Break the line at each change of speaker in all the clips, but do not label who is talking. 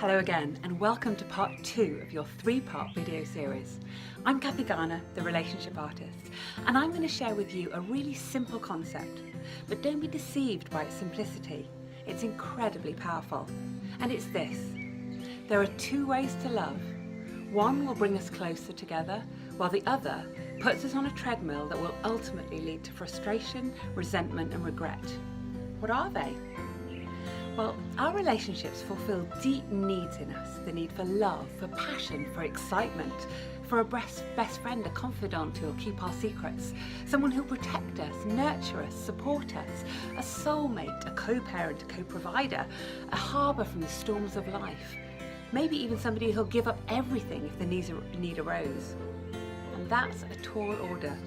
Hello again and welcome to part 2 of your 3-part video series. I'm Kathy Garner, the relationship artist, and I'm going to share with you a really simple concept, but don't be deceived by its simplicity. It's incredibly powerful, and it's this. There are 2 ways to love. One will bring us closer together, while the other puts us on a treadmill that will ultimately lead to frustration, resentment and regret. What are they? Well, our relationships fulfill deep needs in us. The need for love, for passion, for excitement, for a best friend, a confidant who'll keep our secrets, someone who'll protect us, nurture us, support us, a soulmate, a co-parent, a co-provider, a harbour from the storms of life. Maybe even somebody who'll give up everything if the need arose. And that's a tall order.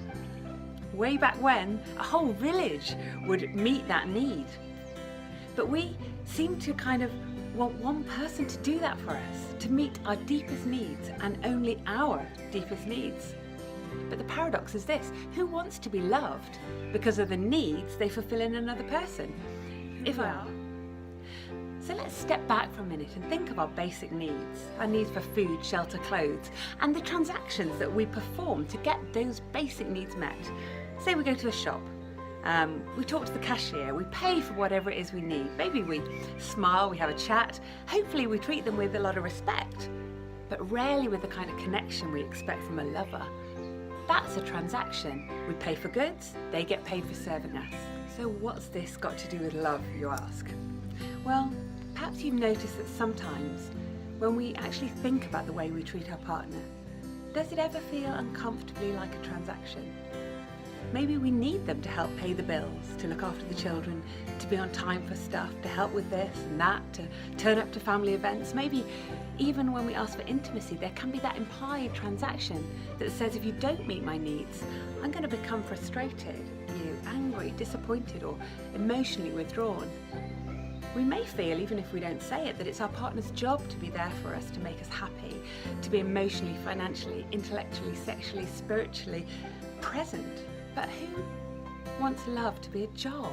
Way back when, a whole village would meet that need. But we seem to kind of want one person to do that for us, to meet our deepest needs and only our deepest needs. But the paradox is this: who wants to be loved because of the needs they fulfill in another person? So let's step back for a minute and think of our basic needs, our needs for food, shelter, clothes, and the transactions that we perform to get those basic needs met. Say we go to a shop. We talk to the cashier, we pay for whatever it is we need. Maybe we smile, we have a chat. Hopefully we treat them with a lot of respect, but rarely with the kind of connection we expect from a lover. That's a transaction. We pay for goods, they get paid for serving us. So what's this got to do with love, you ask? Well, perhaps you've noticed that sometimes when we actually think about the way we treat our partner, does it ever feel uncomfortably like a transaction? Maybe we need them to help pay the bills, to look after the children, to be on time for stuff, to help with this and that, to turn up to family events. Maybe even when we ask for intimacy, there can be that implied transaction that says, if you don't meet my needs, I'm going to become frustrated, angry, disappointed, or emotionally withdrawn. We may feel, even if we don't say it, that it's our partner's job to be there for us, to make us happy, to be emotionally, financially, intellectually, sexually, spiritually present. But who wants love to be a job?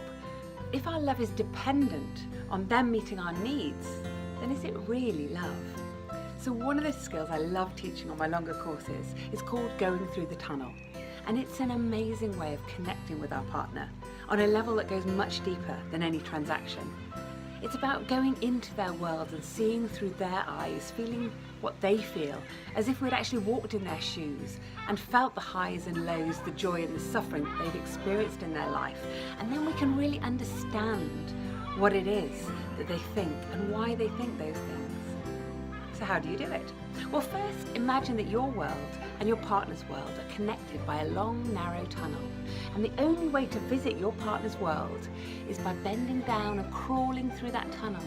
If our love is dependent on them meeting our needs, then is it really love? So one of the skills I love teaching on my longer courses is called Going Through the Tunnel. And it's an amazing way of connecting with our partner on a level that goes much deeper than any transaction. It's about going into their world and seeing through their eyes, feeling what they feel, as if we'd actually walked in their shoes and felt the highs and lows, the joy and the suffering that they've experienced in their life. And then we can really understand what it is that they think and why they think those things. So how do you do it? Well, first, imagine that your world and your partner's world are connected by a long, narrow tunnel. And the only way to visit your partner's world is by bending down and crawling through that tunnel.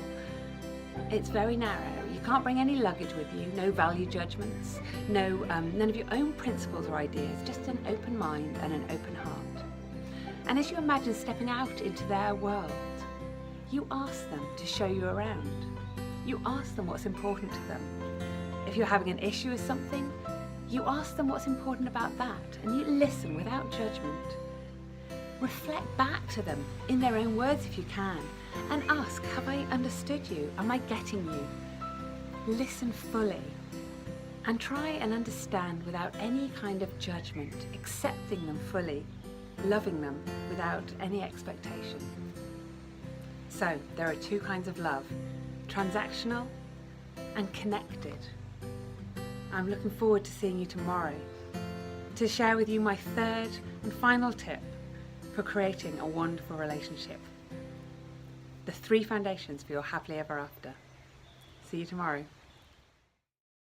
It's very narrow. You can't bring any luggage with you, no value judgments, none of your own principles or ideas, just an open mind and an open heart. And as you imagine stepping out into their world, you ask them to show you around. You ask them what's important to them. If you're having an issue with something, you ask them what's important about that, and you listen without judgment. Reflect back to them in their own words if you can, and ask, have I understood you? Am I getting you? Listen fully, and try and understand without any kind of judgment, accepting them fully, loving them without any expectation. So there are 2 kinds of love: transactional and connected. I'm looking forward to seeing you tomorrow to share with you my 3rd and final tip for creating a wonderful relationship. The 3 foundations for your happily ever after. See you tomorrow.